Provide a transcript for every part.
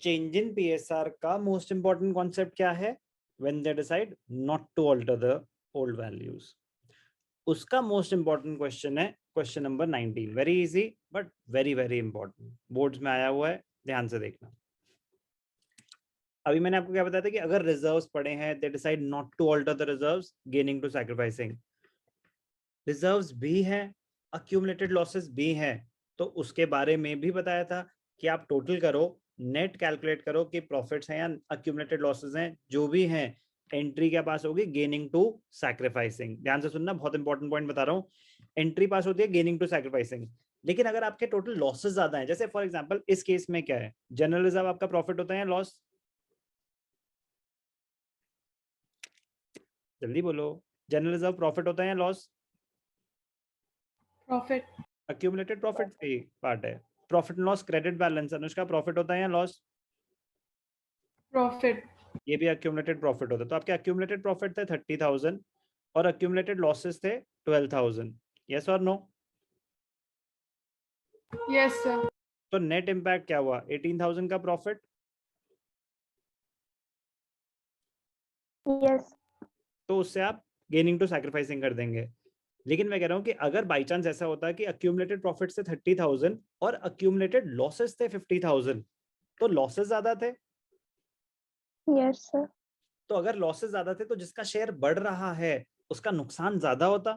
Change in PSR का most important concept क्या है? When they decide not to alter the old values. उसका most important question है question number 19। Very easy but very very important, boards में आया हुआ है, ध्यान से देखना। अभी मैंने आपको क्या बताया था कि अगर रिजर्व्स पड़े हैं, they decide not to alter the reserves, gaining to sacrificing. Reserves भी हैं, अक्यूमुलेटेड लॉसेस भी हैं, तो उसके बारे में भी बताया था कि आप टोटल करो, नेट कैलकुलेट करो कि प्रॉफिट्स हैं या अक्यूमुलेटेड लॉसेस हैं, जो भी हैं एंट्री क्या पास होगी? Gaining to sacrificing. ध्यान से सुनना, बहुत इंपॉर्टेंट पॉइंट बता रहा हूँ। एंट्री पास होती है गेनिंग टू सैक्रिफाइसिंग। लेकिन अगर आपके टोटल लॉसेस ज्यादा हैं, जैसे फॉर एग्जांपल इस केस में क्या है, जनरल रिजर्व आपका प्रॉफिट होता है या लॉस? जल्दी बोलो, जनरल रिजर्व प्रॉफिट होता है या लॉस? प्रॉफिट। अक्यूमुलेटेड प्रॉफिट की पार्ट है। Profit loss credit balance, Anushka profit होता है या लॉस? प्रॉफिट। ये भी अक्यूमुलेटेड प्रॉफिट होता है। तो आपके अक्यूमुलेटेड प्रॉफिट थे 30,000 और अक्यूमुलेटेड लॉसेस थे 12,000। यस और नो? Yes sir. तो नेट इंपैक्ट क्या हुआ? 18,000 का प्रॉफिट। यस। तो उससे आप गेनिंग टू सैक्रिफाइसिंग कर देंगे। लेकिन मैं कह रहा हूं कि अगर बाई चांस ऐसा होता है कि अक्यूमुलेटेड प्रॉफिट से 30,000 और अक्यूमुलेटेड लॉसेस थे 50,000, तो लॉसेस ज्यादा थे। Yes sir. तो अगर लॉसेस ज्यादा थे तो जिसका शेयर बढ़ रहा है उसका नुकसान ज्यादा होता।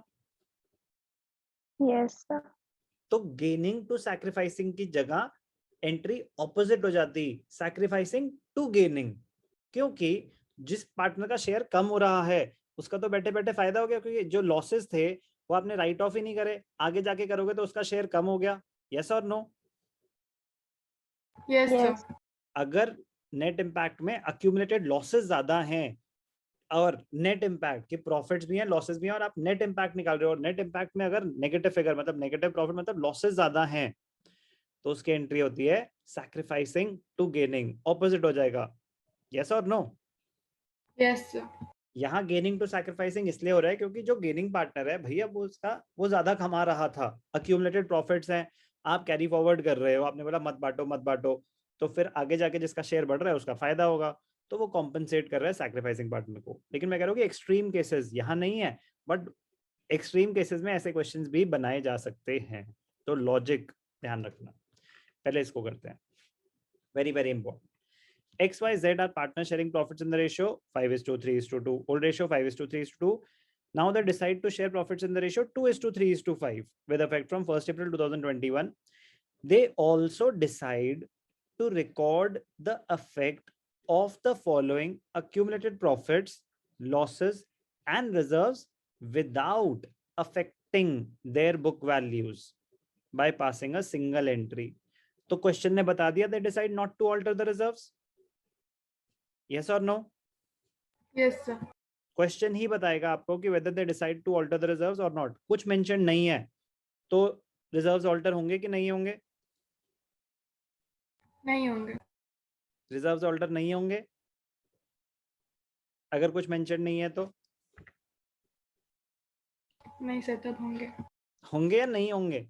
Yes sir. तो गेनिंग टू सैक्रिफाइसिंग की जगह एंट्री ऑपोजिट हो जाती, सैक्रिफाइसिंग टू गेनिंग। क्योंकि जिस पार्टनर का शेयर कम हो रहा है उसका तो बैठे बैठे फायदा हो गया, क्योंकि जो लॉसेस थे वो आपने राइट ऑफ ही नहीं करे, आगे जाके करोगे तो उसका शेयर कम हो गया। यस और नो? Yes Yes. सर। अगर नेट इंपैक्ट में अक्यूमुलेटेड लॉसेस ज्यादा हैं और नेट इंपैक्ट के प्रॉफिट्स भी हैं लॉसेस भी हैं, और आप नेट इंपैक्ट निकाल रहे हो, और नेट इंपैक्ट में अगर नेगेटिव फिगर मतलब नेगेटिव प्रॉफिट मतलब लॉसेस ज्यादा हैं, तो उसकी एंट्री होती है सैक्रिफाइसिंग टू गेनिंग, ऑपोजिट हो जाएगा। यस और नो? Yes sir. यहाँ गेनिंग टू सैक्रिफाइसिंग इसलिए हो रहा है क्योंकि जो गेनिंग पार्टनर है भैया वो ज्यादा कमा रहा था, अक्यूमुलेटेड प्रॉफिट्स हैं, आप कैरी फॉरवर्ड कर रहे हो, आपने बोला मत बांटो मत बांटो, तो फिर आगे जाके जिसका शेयर बढ़ रहा है उसका फायदा होगा, तो वो कॉम्पनसेट कर रहा है सैक्रिफाइसिंग पार्टनर को। लेकिन मैं कह रहा हूँ कि एक्सट्रीम केसेस यहाँ नहीं है, बट एक्सट्रीम केसेस में ऐसे क्वेश्चंस भी बनाए जा सकते हैं, तो लॉजिक ध्यान रखना। पहले इसको करते हैं, very very important. XYZ are partner sharing profits in the ratio 5:3:2. Old ratio 5:3:2. Now they decide to share profits in the ratio 2:3:5 with effect from 1st April 2021. They also decide to record the effect of the following accumulated profits, losses, and reserves without affecting their book values by passing a single entry. तो question ने बता दिया, they decide not to alter the reserves. Yes or no? Yes sir. Question ही बताएगा आपको कि whether they decide to alter the reserves or not. कुछ mention नहीं है तो रिजर्व्स ऑल्टर होंगे कि नहीं होंगे? नहीं होंगे। रिजर्व्स ऑल्टर नहीं होंगे अगर कुछ मेंशन नहीं है, तो नहीं सर, तब होंगे। होंगे या नहीं होंगे?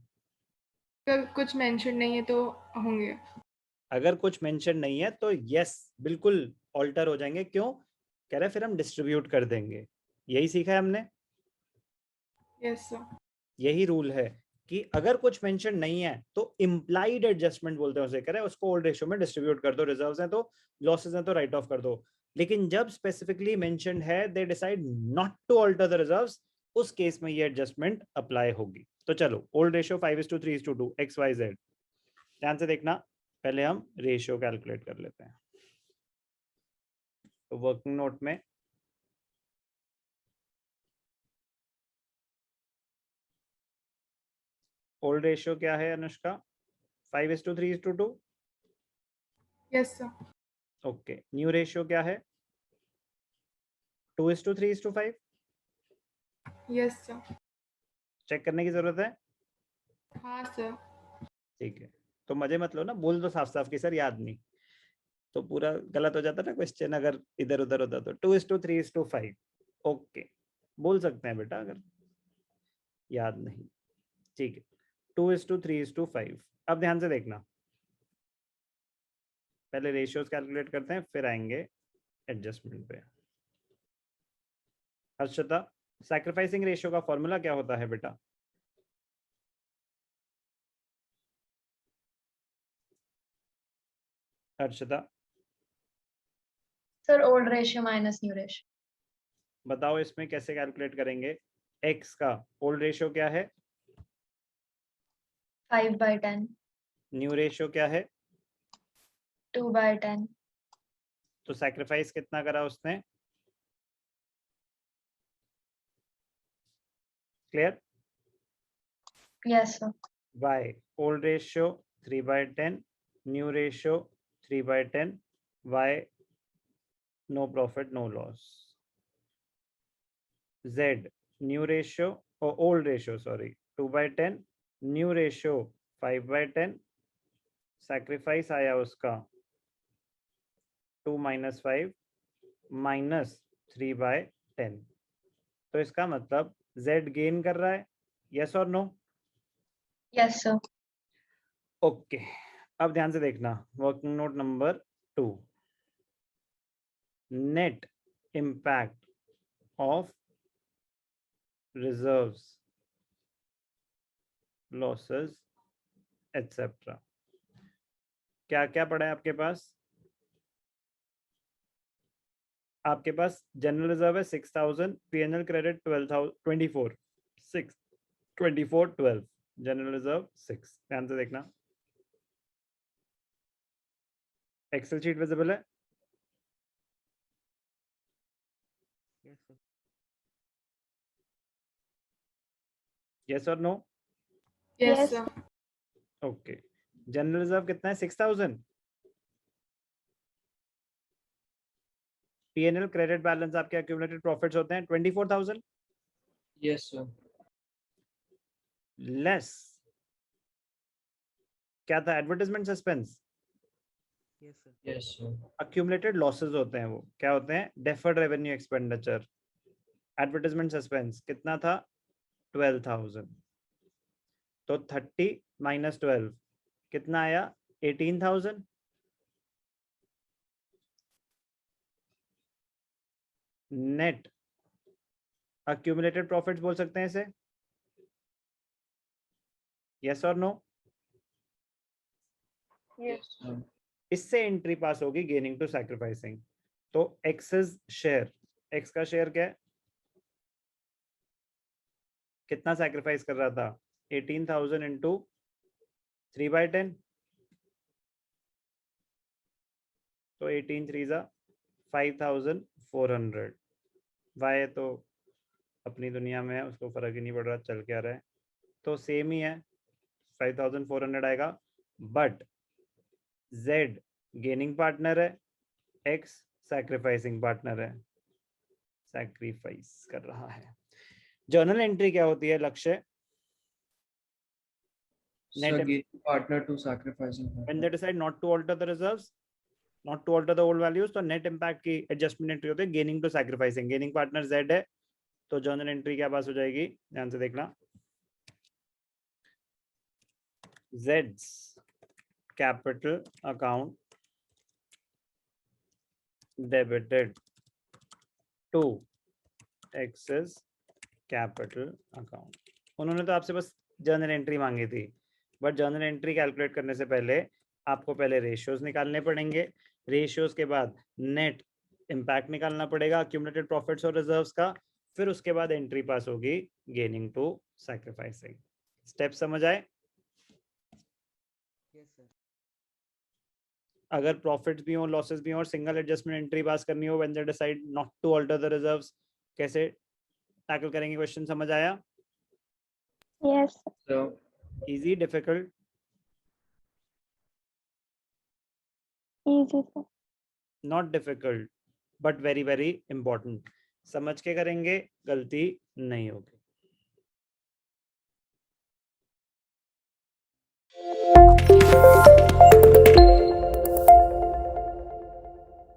अगर कुछ मेंशन नहीं है तो होंगे। अगर कुछ मेंशन नहीं है तो यस बिल्कुल ऑल्टर हो जाएंगे। क्यों कह रहे? फिर हम डिस्ट्रीब्यूट कर देंगे। यही सीखा है हमने, यस सर। यही रूल है कि अगर कुछ मेंशन नहीं है तो इम्प्लाइड एडजस्टमेंट बोलते हैं उसे, कह रहे हैं उसको ओल्ड रेशियो में डिस्ट्रीब्यूट कर दो, रिजर्व्स हैं तो, लॉसेस हैं तो राइट ऑफ कर दो। लेकिन जब स्पेसिफिकली मेंशन्ड है they decide not to alter the reserves, उस केस में ये एडजस्टमेंट अप्लाई होगी। तो चलो, ओल्ड रेशियो 5:3:2 XYZ, ध्यान से देखना। पहले हम रेशियो कैलकुलेट कर लेते हैं। तो वर्किंग नोट में ओल्ड रेशियो क्या है Anushka? 5:3:2। Yes sir. Okay, new ratio क्या है? 2:3:5। Yes sir. चेक करने की जरूरत है? हाँ सर। ठीक है, तो मजे मत लो ना, बोल दो साफ साफ कि सर याद नहीं, तो पूरा गलत हो जाता ना क्वेश्चन अगर इधर उधर होता। तो 2:3:5। ओके, बोल सकते हैं बेटा अगर याद नहीं। ठीक है, 2:3:5। अब ध्यान से देखना, पहले रेशियोज कैलकुलेट करते हैं फिर आएंगे एडजस्टमेंट पे। हर्षिता, सैक्रिफाइसिंग रेशियो का फॉर्मूला क्या होता है बेटा? Harshita sir old ratio minus new ratio. बताओ इसमें कैसे कैलकुलेट करेंगे? x का ओल्ड रेशियो क्या है? 5/10। न्यू रेशियो क्या है? 2/10। तो सैक्रिफाइस कितना करा उसने? Clear? Yes sir. y old ratio 3/10, new ratio 3/10, y no profit no loss, z new ratio or old ratio sorry 2/10, new ratio 5/10, sacrifice आया उसका 2 - 5 -3/10। तो इसका मतलब z गेन कर रहा है, यस और नो? Yes sir. ओके, अब ध्यान से देखना working note number 2, net impact of reserves, losses, etc. क्या क्या पड़ा है आपके पास? आपके पास जनरल रिजर्व है 6000, पीएनएल क्रेडिट 12,024, 6 24 12, जनरल रिजर्व 6। ध्यान से देखना, एक्सेल शीट विजिबल है? यस और no? Yes Yes. Sir. Okay, general reserve कितना है? 6000। पीएनएल क्रेडिट बैलेंस आपके एक्यूमुलेटेड प्रॉफिट्स होते हैं 24,000 यस सर। लेस क्या था? Advertisement suspense. Yes sir. Accumulated losses होते हैं, वो क्या होते हैं? Deferred revenue expenditure. Advertisement suspense कितना था? 12,000। तो 30 - 12 कितना आया? 18,000। नेट एक्यूमुलेटेड प्रॉफिट्स बोल सकते हैं इसे, यस और नो? Yes. सर। इससे एंट्री पास होगी गेनिंग टू सैक्रिफाइसिंग। तो एक्सेस शेयर, एक्स का शेयर क्या है? कितना सैक्रिफाइस कर रहा था? 18,000 इंटू 3/10, तो 18 3 जा 5,400। वाई तो अपनी दुनिया में है, उसको फर्क ही नहीं पड़ रहा चल क्या रहा है, तो सेम ही है, 5,400 आएगा। बट z गेनिंग पार्टनर है, x सैक्रिफाइसिंग पार्टनर है, सैक्रिफाइस कर रहा है। जर्नल एंट्री क्या होती है लक्ष्य? Sir, gaining partner to sacrificing when partner. they decide not to alter the reserves, not to alter the old values, तो नेट इम्पैक्ट की एडजस्टमेंट एंट्री होती है gaining to sacrificing. Gaining partner z है, तो जर्नल एंट्री क्या पास हो जाएगी? ध्यान से देखना, z's capital account debited to x's capital account. उन्होंने तो आपसे बस जर्नल एंट्री मांगी थी, बट जर्नल एंट्री कैलकुलेट करने से पहले आपको पहले रेशियोज निकालने पड़ेंगे, रेशियोज के बाद नेट इम्पैक्ट निकालना पड़ेगा एक्यूमुलेटेड प्रॉफिट्स और रिजर्व्स का, फिर उसके बाद एंट्री पास होगी गेनिंग टू सैक्रिफाइसिंग। स्टेप समझ आए? अगर प्रॉफिट्स भी हो लॉसेस भी हो और सिंगल एडजस्टमेंट एंट्री पास करनी हो when they decide not to alter the reserves, कैसे टैकल करेंगे? क्वेश्चन समझ आया? Yes. So, easy, difficult? Easy, sir. Not difficult but very very important. समझ के करेंगे, गलती नहीं होगी।